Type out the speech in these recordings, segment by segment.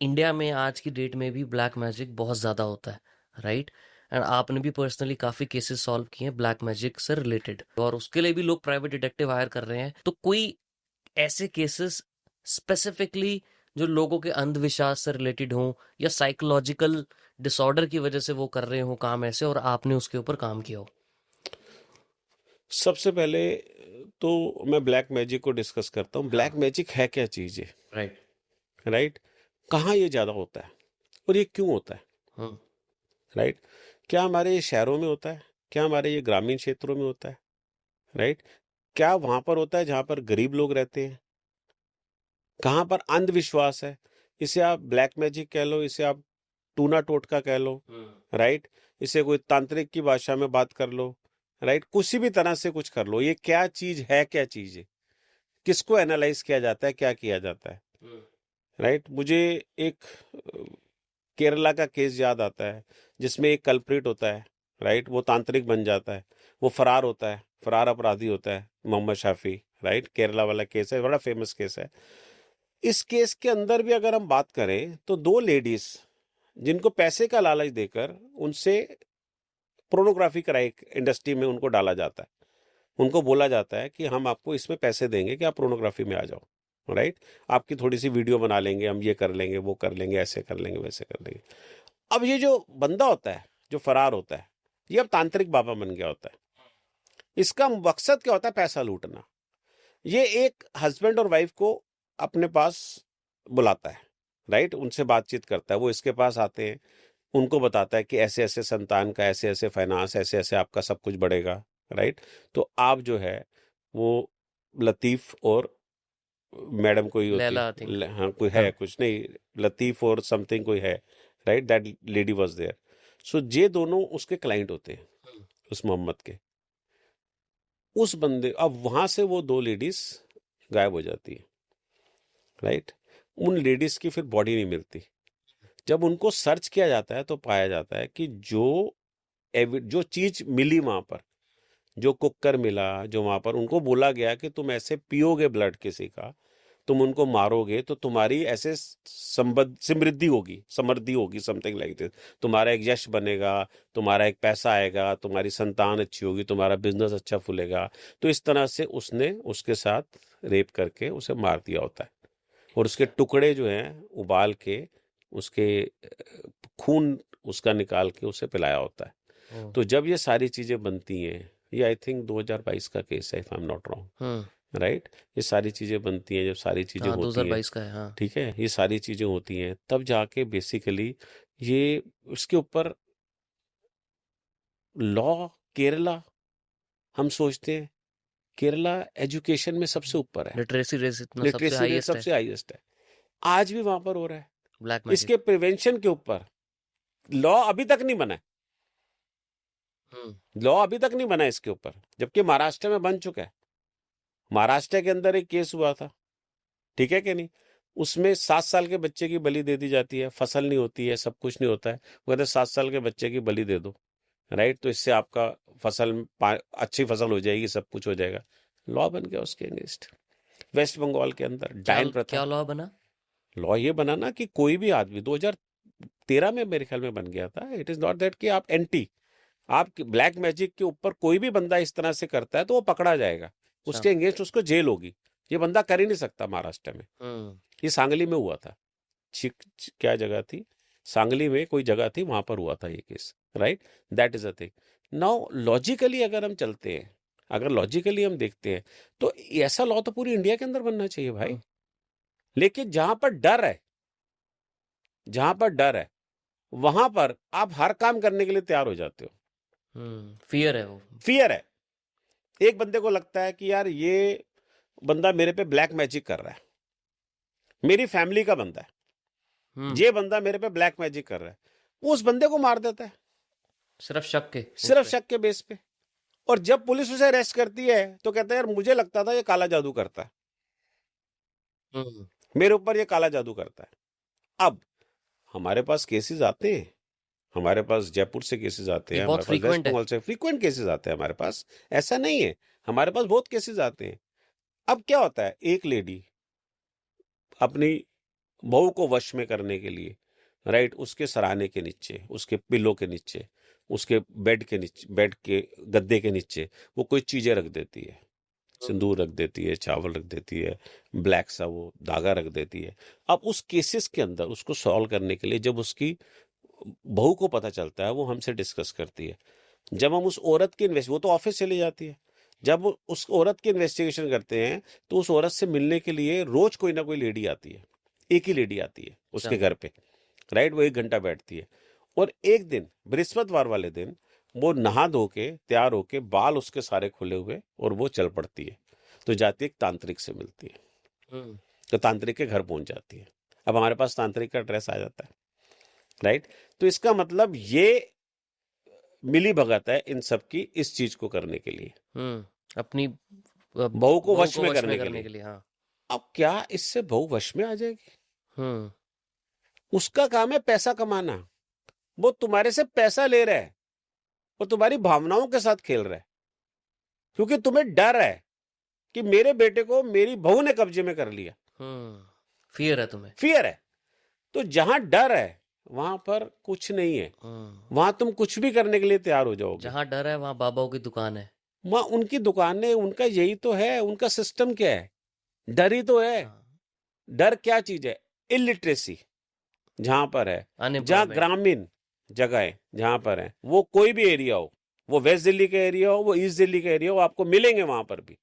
India में आज की डेट में भी ब्लैक मैजिक बहुत ज़्यादा होता है, राइट? एंड आपने भी पर्सनली काफ़ी केसेस सॉल्व किए हैं ब्लैक मैजिक से रिलेटेड, और उसके लिए भी लोग प्राइवेट डिटेक्टिव हायर कर रहे हैं। तो कोई ऐसे केसेस स्पेसिफिकली जो लोगों के अंधविश्वास से रिलेटेड हों या साइकोलॉजिकल डिसऑर्डर की वजह से वो कर रहे हो काम ऐसे, और आपने उसके ऊपर काम किया हो? सबसे पहले तो मैं ब्लैक मैजिक को डिस्कस करता हूँ। हाँ। ब्लैक मैजिक है क्या चीज़ है, राइट। राइट? कहाँ ये ज़्यादा होता है और ये क्यों होता है, हम्म। राइट? क्या हमारे ये शहरों में होता है? क्या हमारे ये ग्रामीण क्षेत्रों में होता है, राइट? क्या वहाँ पर होता है जहाँ पर गरीब लोग रहते हैं? कहाँ पर अंधविश्वास है? इसे आप ब्लैक मैजिक कह लो, इसे आप टूना टोटका कह लो, राइट? इसे कोई तांत्रिक की भाषा में बात कर लो, राइट? किसी भी तरह से कुछ कर लो। ये क्या चीज़ है, क्या चीज़ है? किसको एनालाइज किया जाता है, क्या किया जाता है, राइट? मुझे एक केरला का केस याद आता है जिसमें एक कल्प्रिट होता है, राइट? वो तांत्रिक बन जाता है, वो फरार होता है, फरार अपराधी होता है, मोहम्मद शाफी, राइट? केरला वाला केस है, बड़ा फेमस केस है। इस केस के अंदर भी अगर हम बात करें तो दो लेडीज जिनको पैसे का लालच देकर उनसे पोर्नोग्राफी कराई इंडस्ट्री में उनको डाला जाता है। उनको बोला जाता है कि हम आपको इसमें पैसे देंगे कि आप पोर्नोग्राफी में आ जाओ, राइट? आपकी थोड़ी सी वीडियो बना लेंगे, हम ये कर लेंगे, वो कर लेंगे, ऐसे कर लेंगे, वैसे कर लेंगे। अब ये जो बंदा होता है जो फरार होता है, ये अब तांत्रिक बाबा बन गया होता है। इसका मकसद क्या होता है? पैसा लूटना। ये एक हस्बैंड और वाइफ को अपने पास बुलाता है, राइट? उनसे बातचीत करता है, वो इसके पास आते हैं, उनको बताता है कि ऐसे ऐसे संतान का, ऐसे ऐसे फाइनेंस, ऐसे ऐसे आपका सब कुछ बढ़ेगा, राइट? तो आप जो है वो लतीफ और मैडम कोई होती है, लैला आई थिंक। हाँ कोई है, हाँ। कुछ नहीं, लतीफ और समथिंग कोई है, right? That lady was there. So ये दोनों उसके क्लाइंट होते हैं, उस मोहम्मद के। उस बंदे, अब वहां से वो दो लेडीज गायब हो जाती है, राइट? उन लेडीज की फिर बॉडी नहीं मिलती। जब उनको सर्च किया जाता है तो पाया जाता है कि जो चीज मिली वहां पर, जो कुकर मिला, जो वहां पर उनको बोला गया कि तुम ऐसे पियोगे ब्लड किसी का, तुम उनको मारोगे तो तुम्हारी ऐसे समृद्धि होगी, समृद्धि होगी, समथिंग लाइक दिस। तुम्हारा एक यश बनेगा, तुम्हारा एक पैसा आएगा, तुम्हारी संतान अच्छी होगी, तुम्हारा बिजनेस अच्छा फूलेगा। तो इस तरह से उसने उसके साथ रेप करके उसे मार दिया होता है, और उसके टुकड़े जो हैं उबाल के, उसके खून उसका निकाल के उसे पिलाया होता है। ओ। तो जब ये सारी चीजें बनती हैं, ये आई थिंक 2022 का केस है, if I am not wrong, hmm. Right? ये सारी चीजें बनती हैं, जब सारी चीजें हाँ, होती हैं, 2022 का है, हाँ। ठीक है, ये सारी चीजें होती हैं, तब जाके बेसिकली ये उसके ऊपर लॉ, केरला, हम सोचते हैं केरला एजुकेशन में सबसे ऊपर है, लिटरेसी रेट इतना सबसे लिटरेसी रेट हाईएस्ट है। सबसे हाईएस्ट है, आज भी वहां पर हो रहा है। Black magic. इसके प्रिवेंशन के ऊपर लॉ अभी तक नहीं बना है, हम्म। लॉ अभी तक नहीं बना है इसके ऊपर, जबकि महाराष्ट्र में बन चुका है। महाराष्ट्र के अंदर एक केस हुआ था, ठीक है कि नहीं? उसमें 7 साल के बच्चे की बलि दे दी जाती है, फसल नहीं होती है, सब कुछ नहीं होता है, वो कहते 7 साल के बच्चे की बलि दे दो, राइट? तो इससे आपका अच्छी फसल हो जाएगी, सब कुछ हो जाएगा। लॉ बन गया उसके अगेंस्ट। वेस्ट बंगाल के अंदर क्या डायन प्रथा, क्या लॉ बना? लॉ ये बना ना कि कोई भी आदमी, 2013 में मेरे ख्याल में बन गया था, इट इज नॉट दैट कि आप एंटी, आप ब्लैक मैजिक के ऊपर कोई भी बंदा इस तरह से करता है तो वो पकड़ा जाएगा, अच्छा। उसके अगेंस्ट उसको जेल होगी। ये बंदा कर ही नहीं सकता महाराष्ट्र में। हम्म। ये सांगली में हुआ था, क्या जगह थी, सांगली में कोई जगह थी, वहां पर हुआ था ये case, right? That is a thing. Now logically अगर हम चलते हैं, अगर लॉजिकली हम देखते हैं, तो ऐसा लॉ तो पूरी इंडिया के अंदर बनना चाहिए भाई। लेकिन जहां पर डर है, जहां पर डर है, वहां पर आप हर काम करने के लिए तैयार हो जाते हो। फियर है वो। फियर है। एक बंदे को लगता है कि यार ये बंदा मेरे पे ब्लैक मैजिक कर रहा है, मेरी फैमिली का बंदा है, हम्म। ये बंदा मेरे पे ब्लैक मैजिक कर रहा है, वो उस बंदे को मार देता है, सिर्फ शक के उस सिर्फ पे। शक के बेस पे। और जब पुलिस उसे अरेस्ट करती है तो कहता है यार मुझे लगता था ये काला जादू करता है, हम्म। मेरे ऊपर ये काला जादू करता है। अब हमारे पास केसेस आते हैं, हमारे पास जयपुर से केसेस आते ये हैं, बहुत हमारे पास वेस्ट फ्रीक्वेंट है। बंगाल से फ्रीक्वेंट केसेस आते हैं हमारे पास, ऐसा नहीं है, हमारे पास बहुत केसेस आते हैं। अब क्या होता है, एक लेडी अपनी बहू को वश में करने के लिए, राइट, उसके सराहने के नीचे, उसके पिल्लो के नीचे, उसके बेड के नीचे, बेड के गद्दे के नीचे वो कोई चीजें रख देती है, सिंदूर रख देती है, चावल रख देती है, ब्लैक सा वो धागा रख देती है। अब उस केसेस के अंदर उसको सॉल्व करने के लिए जब उसकी बहू को पता चलता है, वो हमसे डिस्कस करती है। जब हम उस औरत की वो तो ऑफिस चली जाती है, जब वो उस औरत की इन्वेस्टिगेशन करते हैं तो उस औरत से मिलने के लिए रोज कोई ना कोई लेडी आती है, एक ही लेडी आती है उसके अच्छा। घर पे, राइट, वो 1 घंटा बैठती है। और एक दिन बृहस्पतिवार वाले दिन वो नहा धो के तैयार होके, बाल उसके सारे खुले हुए, और वो चल पड़ती है, तो जाती है एक तांत्रिक से मिलती है, हम्म। तो तांत्रिक के घर पहुंच जाती है। अब हमारे पास तांत्रिक का एड्रेस आ जाता है, राइट। तो इसका मतलब ये मिली भगत है इन सब की इस चीज को करने के लिए, अपनी बहू को बहू वश को में वश में करने के करने लिए। के लिए, हाँ। अब क्या इससे बहू वश में आ जाएगी? हम्म। उसका काम है पैसा कमाना, वो तुम्हारे से पैसा ले रहा है, वो तुम्हारी भावनाओं के साथ खेल रहा है, क्योंकि तुम्हें डर है कि मेरे बेटे को मेरी बहू ने कब्जे में कर लिया। फियर है तुम्हें। फियर है। तो जहां डर है वहां पर कुछ नहीं है, वहां तुम कुछ भी करने के लिए तैयार हो जाओगे। जहाँ डर है वहाँ बाबाओं की दुकान है। वहां उनकी दुकानें, उनका यही तो है, उनका सिस्टम क्या है, डर ही तो है। हाँ। डर क्या चीज है? इलिटरेसी जहां पर है, जहां अनएम्प्लॉयमेंट। ग्रामीण जगहें जहां पर है, वो कोई भी एरिया हो, वो वेस्ट दिल्ली का एरिया हो, वो ईस्ट दिल्ली का एरिया हो, आपको मिलेंगे वहां पर भी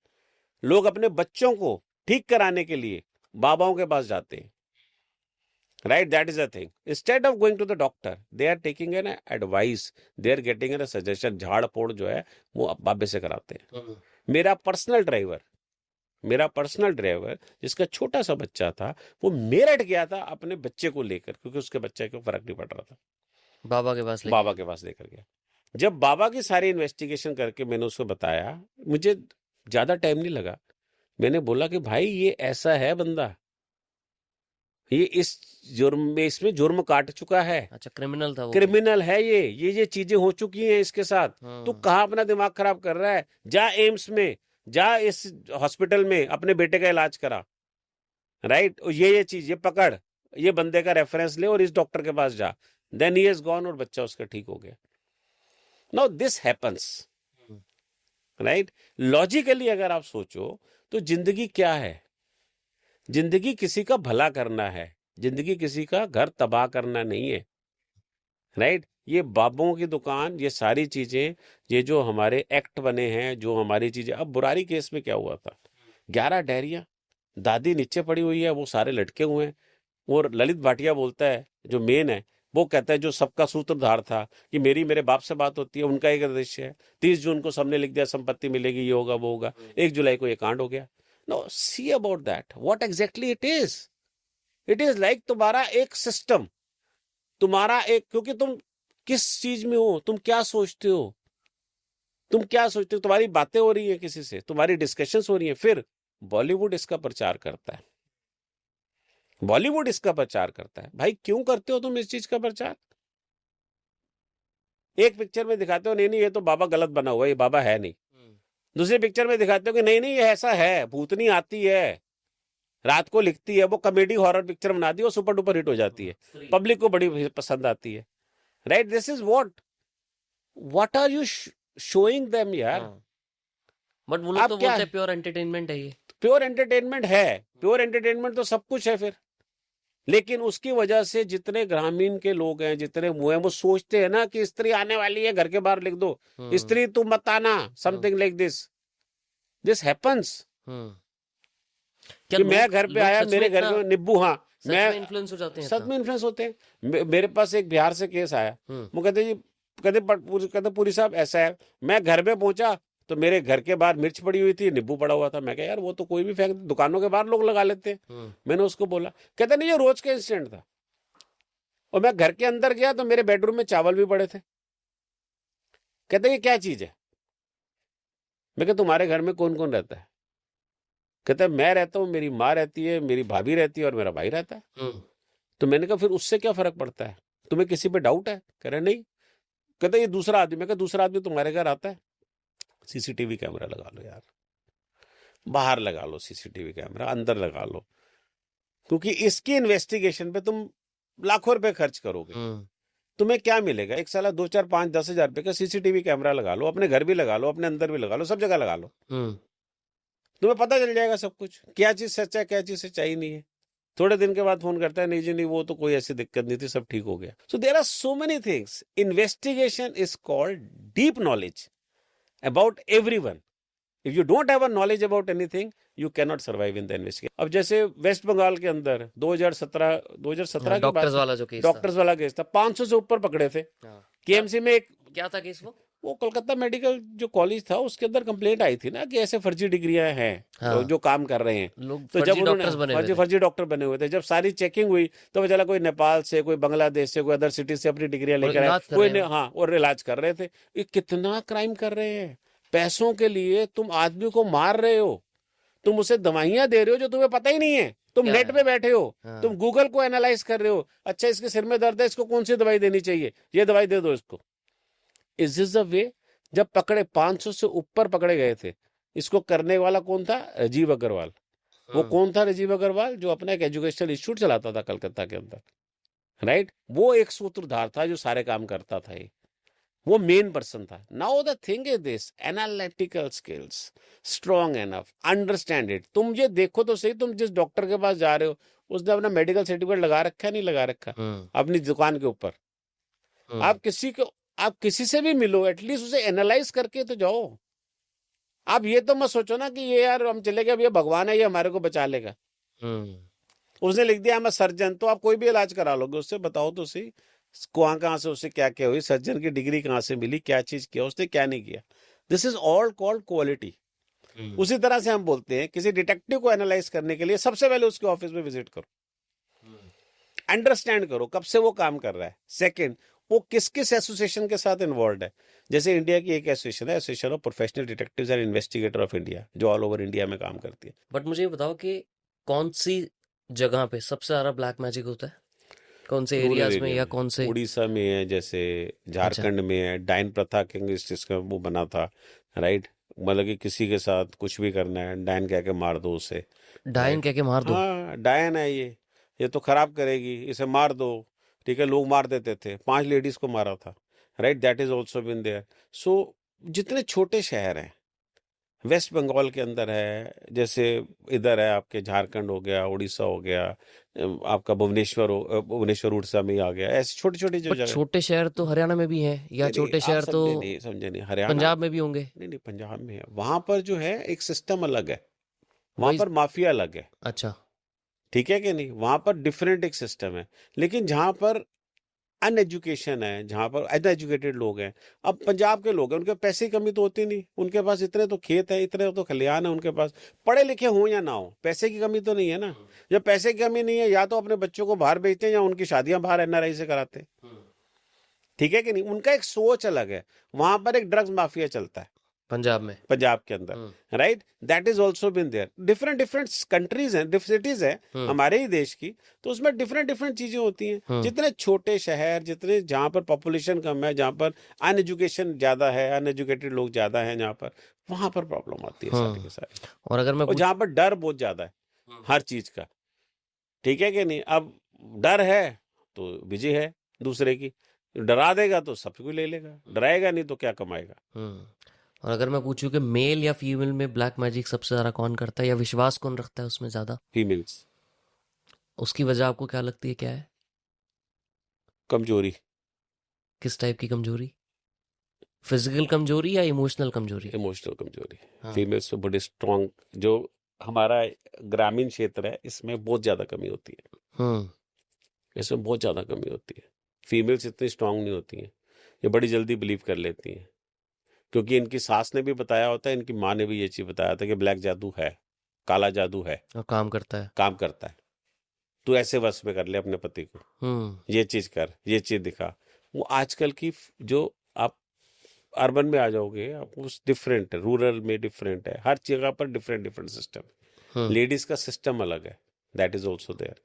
लोग अपने बच्चों को ठीक कराने के लिए बाबाओं के पास जाते हैं, right. That is a thing, instead of going to the doctor they are taking an advice, they are getting an suggestion, झाड़ फोड़ जो है वो बाबे से कराते हैं। मेरा पर्सनल ड्राइवर, जिसका छोटा सा बच्चा था, वो मेरठ गया था अपने बच्चे को लेकर, क्योंकि उसके बच्चे को फर्क नहीं पड़ रहा था, बाबा के पास लेके बाबा गया। के पास लेकर गया। जब बाबा की सारी इन्वेस्टिगेशन करके मैंने उसको बताया, मुझे ज्यादा टाइम नहीं लगा, मैंने बोला कि भाई ये ऐसा है बंदा, ये इस जुर्म में, इसमें जुर्म काट चुका है, अच्छा, क्रिमिनल था वो भी। क्रिमिनल है, ये चीजें हो चुकी हैं इसके साथ। तू कहाँ अपना दिमाग खराब कर रहा है? जा एम्स में, जा इस हॉस्पिटल में अपने बेटे का इलाज करा, राइट। और ये चीज ये पकड़, ये बंदे का रेफरेंस ले और इस डॉक्टर के पास जा। देन ही इज गॉन और बच्चा उसका ठीक हो गया। Now this happens, right. Logically अगर आप सोचो तो जिंदगी क्या है? जिंदगी किसी का भला करना है, जिंदगी किसी का घर तबाह करना नहीं है, राइट। ये बाबों की दुकान, ये सारी चीजें, ये जो हमारे एक्ट बने हैं, जो हमारी चीजें, अब बुरारी केस में क्या हुआ था, 11 डायरिया, दादी नीचे पड़ी हुई है, वो सारे लटके हुए हैं। और ललित भाटिया बोलता है, जो मेन है, वो कहता है जो सबका सूत्रधार था कि मेरे बाप से बात होती है, उनका एक उद्देश्य है, 30 जून को सबने लिख दिया संपत्ति मिलेगी, ये होगा वो होगा, 1 जुलाई को ये कांड हो गया। No, see about that what exactly it is like तुम्हारा एक सिस्टम, तुम्हारा एक, क्योंकि तुम किस चीज में हो, तुम क्या सोचते हो, तुम्हारी बातें हो रही है किसी से, तुम्हारी डिस्कशंस हो रही है, फिर बॉलीवुड इसका प्रचार करता है, भाई क्यों करते हो तुम इस चीज का प्रचार? एक पिक्चर में दिखाते हो, नहीं नहीं ये तो बाबा गलत बना हुआ है, ये बाबा है नहीं। दूसरी पिक्चर में दिखाते हो कि नहीं नहीं ये ऐसा है, भूतनी आती है, रात को लिखती है, वो कॉमेडी हॉरर पिक्चर बना दी और सुपर डुपर हिट हो जाती है, पब्लिक को बड़ी पसंद आती है, right. This is what are you showing them यार। बट वो लोग तो बोलते हैं प्योर एंटरटेनमेंट है ये। प्योर एंटरटेनमेंट है, प्योर एंटरटेनमेंट तो सब कुछ है फिर, लेकिन उसकी वजह से जितने ग्रामीण के लोग हैं, जितने वो हैं, वो सोचते हैं ना कि स्त्री आने वाली है, घर के बाहर लिख दो, स्त्री तुम मत आना, समथिंग लाइक दिस हैपेंस। कि मैं घर पे आया, मेरे घर में निब्बू, हाँ मैं इन्फ्लुएंस हो जाते हैं, सच में इन्फ्लुएंस होते हैं। मेरे पास एक बिहार से केस आया, वो कहते जी, कहते पुरी साहब ऐसा है, मैं घर में पहुंचा तो मेरे घर के बाहर मिर्च पड़ी हुई थी, नींबू पड़ा हुआ था। मैं कहा यार वो तो कोई भी फेंक, दुकानों के बाहर लोग लगा लेते हैं। मैंने उसको बोला, कहता नहीं ये रोज का इंसिडेंट था। और मैं घर के अंदर गया तो मेरे बेडरूम में चावल भी पड़े थे। कहते ये क्या चीज है? मैं कहा तुम्हारे घर में कौन कौन रहता है? कहता है मैं रहता हूँ, मेरी माँ रहती है, मेरी भाभी रहती है और मेरा भाई रहता है। तो मैंने कहा फिर उससे क्या फर्क पड़ता है, तुम्हें किसी पे डाउट है? कह रहे नहीं। कहता ये दूसरा आदमी। मैं कहा दूसरा आदमी तुम्हारे घर आता है? सीसीटीवी कैमरा लगा लो यार, बाहर लगा लो सीसीटीवी कैमरा, अंदर लगा लो, क्योंकि इसकी इन्वेस्टिगेशन पे तुम लाखों रुपए खर्च करोगे, तुम्हें क्या मिलेगा? एक साला 2, 4, 5, 10,000 रुपए का सीसीटीवी कैमरा लगा लो, अपने घर भी लगा लो, अपने अंदर भी लगा लो, सब जगह लगा लो, तुम्हें पता चल जाएगा सब कुछ, क्या चीज सच है क्या चीज सच्चाई नहीं है। थोड़े दिन के बाद फोन करता है, नहीं जी नहीं, वो तो कोई ऐसी दिक्कत नहीं थी, सब ठीक हो गया। So there are so many things. Investigation is called deep knowledge about everyone. If you don't have a knowledge about anything, you can not survive in the investigation. अब जैसे वेस्ट बंगाल के अंदर 2017 के बाद डॉक्टर्स वाला जो केस था, doctors वाला केस था, 500 से ऊपर पकड़े थे। केएमसी में एक क्या था केस वो कोलकाता मेडिकल जो कॉलेज था उसके अंदर कंप्लेंट आई थी ना कि ऐसे फर्जी डिग्रियां हैं, हाँ, जो काम कर रहे हैं। लोग तो जब फर्जी उन्होंने डॉक्टर्स बने हुए थे। फर्जी डॉक्टर बने हुए थे, जब सारी चेकिंग हुई तो चला कोई नेपाल से, कोई बांग्लादेश से, कोई अदर सिटी से अपनी डिग्रियां और लेकर आए, इलाज कर कोई रहे ने, हैं। हाँ, और इलाज कर रहे थे। ये कितना क्राइम कर रहे हैं। पैसों के लिए तुम आदमी को मार रहे हो, तुम उसे दवाइयां दे रहे हो जो तुम्हें पता ही नहीं है। तुम क्या नेट है? पे बैठे हो, हाँ, तुम गूगल को एनालाइज कर रहे हो, अच्छा इसके सिर में दर्द है, इसको कौन सी दवाई देनी चाहिए, ये दवाई दे दो इसको। Is this the way? जब पकड़े 500 से ऊपर पकड़े गए थे, इसको करने वाला कौन था? राजीव अग्रवाल। वो कौन था राजीव अग्रवाल? जो अपना एक एजुकेशनल इंस्टीट्यूट चलाता था कलकत्ता के अंदर, राइट? वो एक सूत्रधार था जो सारे काम करता था, ये वो मेन पर्सन था। Now the thing is this, analytical skills strong enough, understand it. तुम ये देखो तो सही, तुम जिस डॉक्टर के पास जा रहे हो उसने अपना मेडिकल सर्टिफिकेट लगा रखा है नहीं लगा रखा अपनी दुकान के ऊपर? आप किसी से भी मिलो, एटलीस्ट उसे एनालाइज करके तो जाओ। आप ये तो मत सोचो ना कि ये यार हम चले गए, अब ये भगवान है, ये हमारे को बचा लेगा। उसने लिख दिया मैं सर्जन, तो आप कोई भी इलाज करा लोगे उससे? बताओ तो सही, कहाँ से उसे क्या क्या हुई, सर्जन की डिग्री कहाँ से मिली, क्या चीज किया उसने, क्या नहीं किया। This is all called quality. उसी तरह से हम बोलते हैं किसी डिटेक्टिव को एनालाइज करने के लिए सबसे पहले उसके ऑफिस में विजिट करो, अंडरस्टैंड करो कब से वो काम कर रहा है। सेकंड, वो किस किस एसोसिएशन के साथ इन्वॉल्व है। जैसे इंडिया की एक एसोसिएशन है, association of professional detectives and investigator of India, जो ऑल ओवर इंडिया में काम करती है। बट मुझे ये बताओ कि कौन सी जगह पे सबसे ज्यादा ब्लैक मैजिक होता है, कौन से रूरल एरियाज में एरिया या में, कौन से? उड़ीसा में है, जैसे झारखंड में है। डायन प्रथा के जिसका वो बना था, राइट? मतलब कि किसी के साथ कुछ भी करना है, डायन कह के मार दो उसे, डायन राइट? कह के मार दो? हाँ, डायन है ये तो खराब करेगी, इसे मार दो। ठीक है, लोग मार देते थे, 5 लेडीज को मारा था, right? That is also been there. So जितने छोटे शहर हैं वेस्ट बंगाल के अंदर है, जैसे इधर है आपके झारखंड हो गया, उड़ीसा हो गया, आपका भुवनेश्वर उड़ीसा में ही आ गया, ऐसे छोटी छोटी जो बट जगह। छोटे शहर तो हरियाणा में भी हैं, या नहीं नहीं, छोटे आप शहर तो समझे नहीं, हरियाणा पंजाब में भी होंगे। नहीं नहीं, पंजाब में है। वहां पर जो है एक सिस्टम अलग है, वहां वही। पर माफिया अलग है, अच्छा। ठीक है कि नहीं? वहां पर डिफरेंट एक सिस्टम है। लेकिन जहां पर अनएजुकेशन है, जहां पर अनएजुकेटेड लोग हैं, अब पंजाब के लोग हैं, उनके पैसे की कमी तो होती नहीं, उनके पास इतने तो खेत है, इतने तो खलिहान है उनके पास, पढ़े लिखे हों या ना हो, पैसे की कमी तो नहीं है ना। जब पैसे की कमी नहीं है, या तो अपने बच्चों को बाहर भेजते हैं या उनकी शादियां बाहर एनआरआई से कराते हैं, ठीक है कि नहीं? उनका एक सोच अलग है। वहां पर एक ड्रग्स माफिया चलता है पंजाब में। पंजाब के अंदर, right? That is also been there. Different different countries हैं, सिटीज हैं हमारे ही देश की, तो उसमें डिफरेंट डिफरेंट चीजें होती हैं। जितने छोटे शहर, जितने जहां पर पॉपुलेशन कम है, जहां पर अनएजुकेशन ज्यादा है, अनएजुकेटेड लोग ज्यादा हैं, जहां पर, वहां पर प्रॉब्लम आती है सारी की सारी। और अगर मैं और जहां पर डर बहुत ज्यादा है हर चीज का, ठीक है कि नहीं? अब डर है तो विजय है दूसरे की, डरा देगा तो सब कुछ ले लेगा, डराएगा नहीं तो क्या कमाएगा। और अगर मैं पूछूं कि मेल या फीमेल में ब्लैक मैजिक सबसे ज्यादा कौन करता है, या विश्वास कौन रखता है उसमें ज्यादा? फीमेल्स। उसकी वजह आपको क्या लगती है, क्या है? कमजोरी, किस टाइप की कमजोरी? फिजिकल कमजोरी या इमोशनल कमजोरी? इमोशनल कमजोरी। हाँ। फीमेल्स में बड़े स्ट्रॉन्ग, जो हमारा ग्रामीण क्षेत्र है इसमें बहुत ज्यादा कमी होती है, इसमें बहुत ज्यादा कमी होती है। फीमेल्स इतनी स्ट्रांग नहीं होती हैं, ये बड़ी जल्दी बिलीव कर लेती हैं, क्योंकि इनकी सास ने भी बताया होता है, इनकी माँ ने भी ये चीज बताया था कि ब्लैक जादू है, काला जादू है, और काम करता है। काम करता है, तू ऐसे वश में कर ले अपने पति को, ये चीज कर, ये चीज दिखा। वो आजकल की जो आप अर्बन में आ जाओगे, आपको डिफरेंट है, रूरल में डिफरेंट है, हर जगह पर डिफरेंट डिफरेंट सिस्टम। लेडीज का सिस्टम अलग है, दैट इज ऑल्सो देयर।